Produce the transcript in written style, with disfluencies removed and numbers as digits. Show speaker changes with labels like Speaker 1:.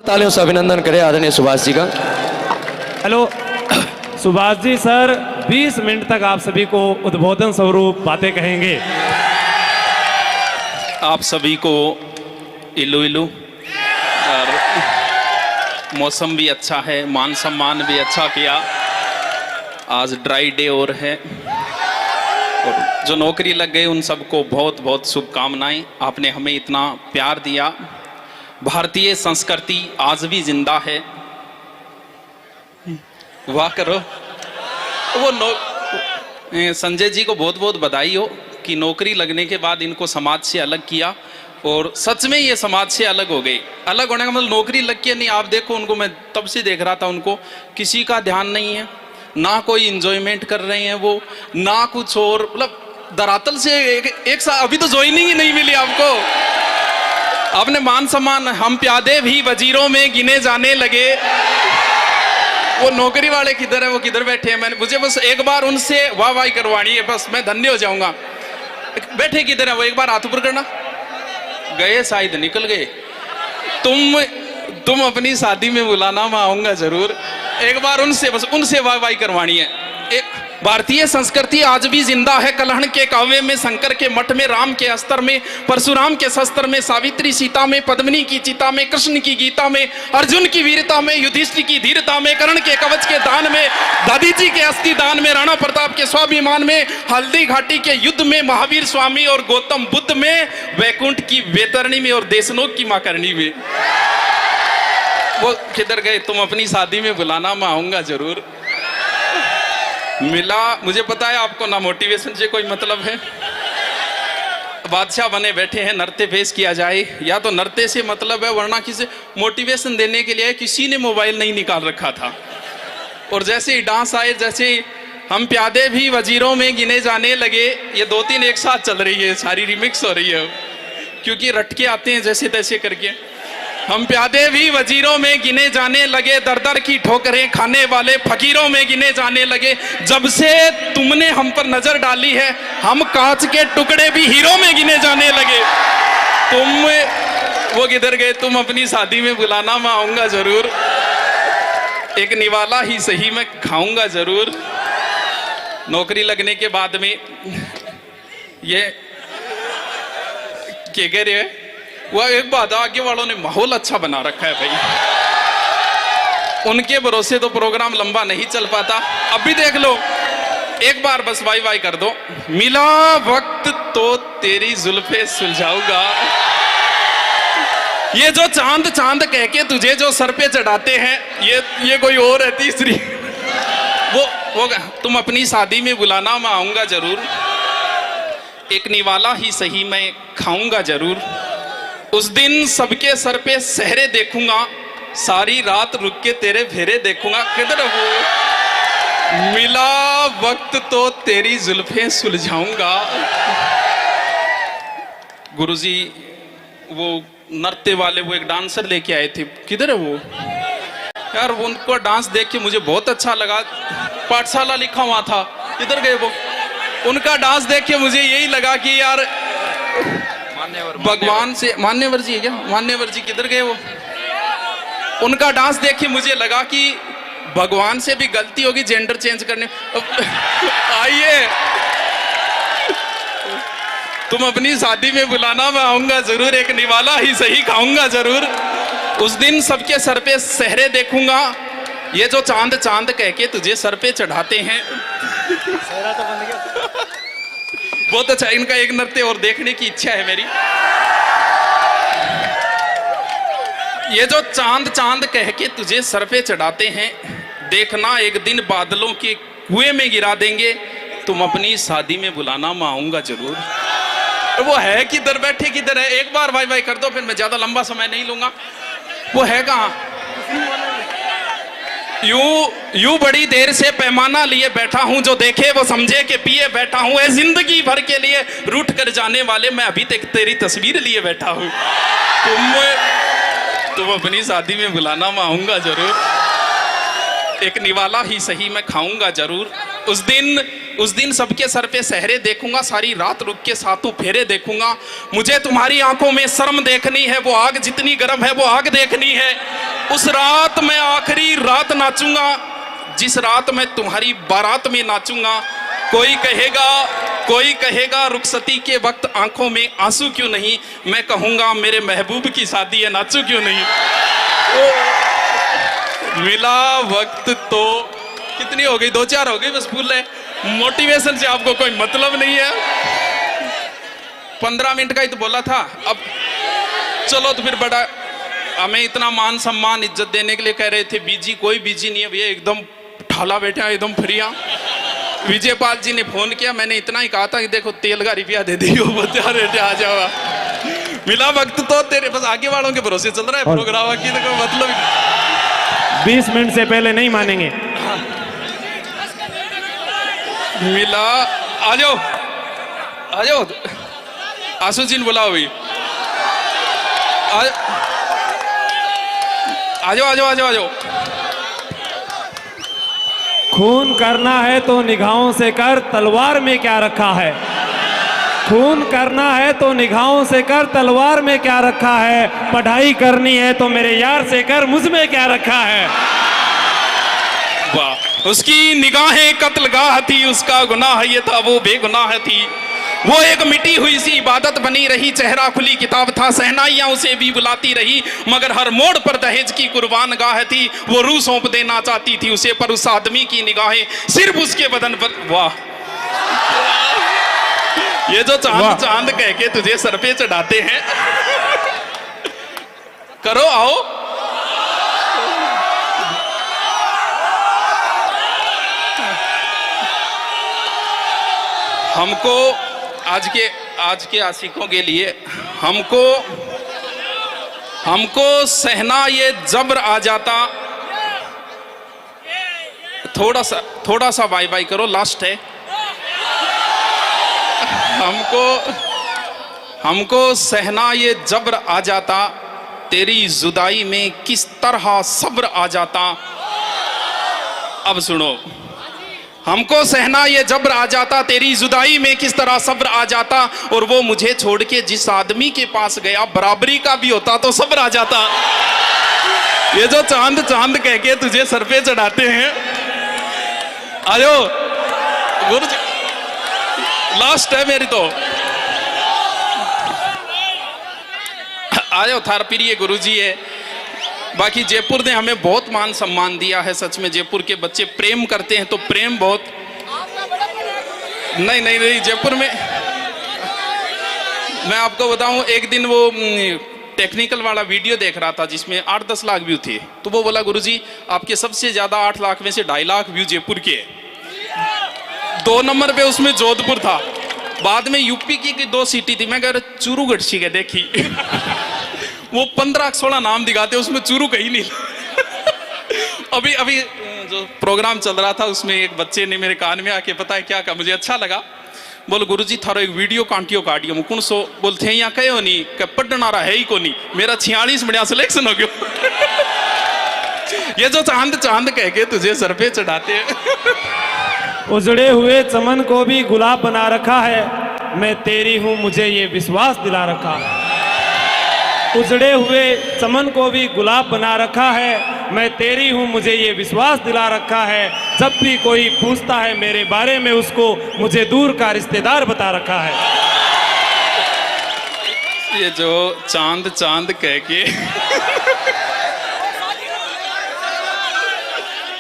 Speaker 1: तालियों से अभिनंदन करें आदरणीय सुभाष जी का।
Speaker 2: Hello Subhash ji sir 20 minute तक आप सभी को उद्बोधन स्वरूप बातें कहेंगे।
Speaker 3: आप सभी को इलू इलू, और मौसम भी अच्छा है, मान सम्मान भी अच्छा किया। आज ड्राई डे और है, और जो नौकरी लग गए उन सबको बहुत बहुत शुभकामनाएं। आपने हमें इतना प्यार दिया। भारतीय संस्कृति आज भी जिंदा है। वाह करो। वो संजय जी को बहुत बहुत बधाई हो कि नौकरी लगने के बाद इनको समाज से अलग किया, और सच में ये समाज से अलग हो गए। अलग होने का मतलब नौकरी लग के नहीं। आप देखो उनको, मैं तब से देख रहा था उनको, किसी का ध्यान नहीं है, ना कोई इंजॉयमेंट कर रहे हैं वो, ना कुछ और। मतलब धरातल से एक साथ अभी तो ज्वाइनिंग ही नहीं मिली आपको। आपने मान सम्मान, हम प्यादे भी वजीरों में गिने जाने लगे। वो नौकरी वाले किधर है, वो किधर बैठे हैं? मुझे बस एक बार उनसे वाह वाह करवानी है, बस मैं धन्य हो जाऊंगा। बैठे किधर है वो, एक बार हाथ ऊपर करना। गए शायद, निकल गए। तुम अपनी शादी में बुलाना, मैं आऊंगा जरूर। एक बार उनसे, बस उनसे वाह वाह करवानी है। भारतीय संस्कृति आज भी जिंदा है। कलहण के काव्य में, शंकर के मठ में, राम के अस्त्र में, परशुराम के शस्त्र में, सावित्री सीता में, पद्मिनी की चिता में, कृष्ण की गीता में, अर्जुन की वीरता में, युधिष्ठिर की धीरता में, कर्ण के कवच के दान में, दादी जी के अस्थि दान में, राणा प्रताप के स्वाभिमान में, हल्दी घाटी के युद्ध में, महावीर स्वामी और गौतम बुद्ध में, वैकुंठ की वेतरणी में, और देशनोक की मां करणी में। वो किधर गए? तुम अपनी शादी में बुलाना, मैं आऊंगा जरूर। मिला, मुझे पता है आपको ना मोटिवेशन से कोई मतलब है। बादशाह बने बैठे हैं, नृत्य पेश किया जाए, या तो नृत्य से मतलब है, वरना किसी मोटिवेशन देने के लिए किसी ने मोबाइल नहीं निकाल रखा था। और जैसे ही डांस आए, जैसे ही हम प्यादे भी वजीरों में गिने जाने लगे, ये 2-3 एक साथ चल रही है, सारी रिमिक्स हो रही है, क्योंकि रटके आते हैं जैसे तैसे करके। हम प्यादे भी वजीरों में गिने जाने लगे, दर दर की ठोकरें खाने वाले फकीरों में गिने जाने लगे। जब से तुमने हम पर नजर डाली है, हम कांच के टुकड़े भी हीरो में गिने जाने लगे। वो किधर गए? तुम अपनी शादी में बुलाना, मैं आऊंगा जरूर। एक निवाला ही सही, मैं खाऊंगा जरूर। नौकरी लगने के बाद में ये क्या कह रहे हैं? वह एक बात, आगे वालों ने माहौल अच्छा बना रखा है भाई। उनके भरोसे तो प्रोग्राम लंबा नहीं चल पाता। अब भी देख लो, एक बार बस वाई वाई कर दो। मिला वक्त तो तेरी जुल्फे सुलझाऊंगा। ये जो चांद चांद कह के तुझे जो सर पे चढ़ाते हैं, ये कोई और है तीसरी। वो तुम अपनी शादी में बुलाना, मैं आऊंगा जरूर। एक निवाला ही सही, मैं खाऊंगा जरूर। उस दिन सबके सर पे सहरे देखूंगा, सारी रात रुक के तेरे फेरे देखूंगा। किधर वो? मिला वक्त तो तेरी जुल्फें सुलझाऊंगा। गुरुजी वो नृत्य वाले, वो एक डांसर लेके आए थे, किधर है वो यार? उनको डांस देख के मुझे बहुत अच्छा लगा। पाठशाला लिखा हुआ था, किधर गए वो? उनका डांस देख के मुझे यही लगा कि यार भगवान से, मान्यवर जी है क्या? मान्यवर जी किधर गए वो? उनका डांस देख के मुझे लगा कि भगवान से भी गलती होगी जेंडर चेंज करने। आइए, तुम अपनी शादी में बुलाना, मैं आऊंगा जरूर। एक निवाला ही सही, खाऊंगा जरूर। उस दिन सबके सर पे सहरे देखूंगा, ये जो चांद चांद कह के तुझे सर पे चढ़ाते हैं। बहुत अच्छा। इनका एक नृत्य और देखने की इच्छा है मेरी। ये जो चांद चांद कह के तुझे सर पे चढ़ाते हैं, देखना एक दिन बादलों के कुएं में गिरा देंगे। तुम अपनी शादी में बुलाना, मैं आऊंगा जरूर। वो है किधर? बैठे किधर है? एक बार भाई भाई कर दो, फिर मैं ज्यादा लंबा समय नहीं लूंगा। वो है कहाँ? यूं बड़ी देर से पैमाना लिए बैठा हूं, जो देखे वो समझे कि पिए बैठा हूं। ऐ जिंदगी भर के लिए रूठ कर जाने वाले, मैं अभी तक तेरी तस्वीर लिए बैठा हूं। तुम अपनी शादी में बुलाना, मैं आऊंगा जरूर। एक निवाला ही सही, मैं खाऊंगा जरूर। उस दिन सबके सर पे सहरे देखूंगा, सारी रात रुक के सातों फेरे देखूंगा। मुझे तुम्हारी आंखों में शर्म देखनी है, वो आग जितनी गर्म है वो आग देखनी है। उस रात मैं आखिरी रात नाचूंगा जिस रात मैं तुम्हारी बारात में नाचूंगा। कोई कहेगा रुखसती के वक्त आंखों में आंसू क्यों नहीं, मैं कहूंगा मेरे महबूब की शादी है नाचू क्यों नहीं। मिला वक्त तो कितनी हो गई, 2-4 हो गई बस फूल है। मोटिवेशन से आपको कोई मतलब नहीं है। 15 मिनट का ही तो बोला था। अब चलो तो फिर बड़ा हमें इतना मान सम्मान इज्जत देने के लिए कह रहे थे बीजी, कोई बीजी नहीं है भैया, एकदम ठाला बैठे हैं, एकदम फ्रिया। विजयपाल जी ने फोन किया, मैंने इतना ही कहा था कि देखो तेल का रुपया दे दियो, बेटे आ जाओ। मिला वक्त तो तेरे बस आगे वालों के भरोसे चल रहा है प्रोग्राम की, तो कोई मतलब
Speaker 2: 20 मिनट से पहले नहीं मानेंगे।
Speaker 3: मिला आ जाओ आशु जी ने बुलाओ भाई, आ जाओ।
Speaker 2: खून करना है तो निगाहों से कर, तलवार में क्या रखा है। खून करना है तो निगाहों से कर, तलवार में क्या रखा है। पढ़ाई करनी है तो मेरे यार से कर, मुझ में क्या रखा है।
Speaker 3: वाह, उसकी निगाहें कत्लगाह थी, उसका गुनाह ये था वो बेगुनाह थी। वो एक मिटी हुई सी इबादत बनी रही, चेहरा खुली किताब था, सहनाइयां उसे भी बुलाती रही, मगर हर मोड़ पर दहेज की कुर्बान गाह थी। वो रूह सौंप देना चाहती थी उसे, पर उस आदमी की निगाहें सिर्फ उसके बदन पर। वाह, ये जो चांद चांद कह के तुझे सर पे चढ़ाते हैं, करो आओ। हमको आज के आशिकों के लिए हमको सहना ये जबर आ जाता। थोड़ा सा बाय बाय करो, लास्ट है। हमको सहना ये जबर आ जाता, तेरी जुदाई में किस तरह सब्र आ जाता। अब सुनो, हमको सहना ये जब्र आ जाता, तेरी जुदाई में किस तरह सब्र आ जाता। और वो मुझे छोड़ के जिस आदमी के पास गया, बराबरी का भी होता तो सब्र आ जाता। ये जो चांद चांद कह के तुझे सर पे चढ़ाते हैं, आयो गुरु जी, लास्ट है मेरी तो। आयो थार प्रिय गुरु जी है। बाकी जयपुर ने हमें बहुत मान सम्मान दिया है, सच में जयपुर के बच्चे प्रेम करते हैं, तो प्रेम बहुत। नहीं जयपुर में मैं आपको बताऊं, एक दिन वो टेक्निकल वाला वीडियो देख रहा था जिसमें 8-10 लाख व्यू थे, तो वो बोला गुरुजी आपके सबसे ज्यादा 8 लाख में से 2.5 लाख व्यू जयपुर के। 2 नंबर पे उसमें जोधपुर था, बाद में यूपी की 2 सिटी थी। मैं कह रहा चूरू गढ़ी के देखी वो 15-16 नाम दिखाते, उसमें चूरू कहीं नहीं। अभी जो प्रोग्राम चल रहा था उसमें एक बच्चे ने मेरे कान में आके पता है क्या कहा, मुझे अच्छा लगा। बोल गुरुजी थारो एक वीडियो काटियो मुकुन सो बोलते हैं यहाँ कहो नहीं पढ़ना है ही को नहीं, मेरा 46 बढ़िया सिलेक्शन हो गया। ये जो चांद चांद कह के तुझे सर पे चढ़ाते हैं।
Speaker 2: उजड़े हुए चमन को भी गुलाब बना रखा है, मैं तेरी हूं मुझे ये विश्वास दिला रखा है। उजड़े हुए चमन को भी गुलाब बना रखा है, मैं तेरी हूं मुझे ये विश्वास दिला रखा है। जब भी कोई पूछता है मेरे बारे में, उसको मुझे दूर का रिश्तेदार बता रखा है।
Speaker 3: ये जो चांद चांद कह के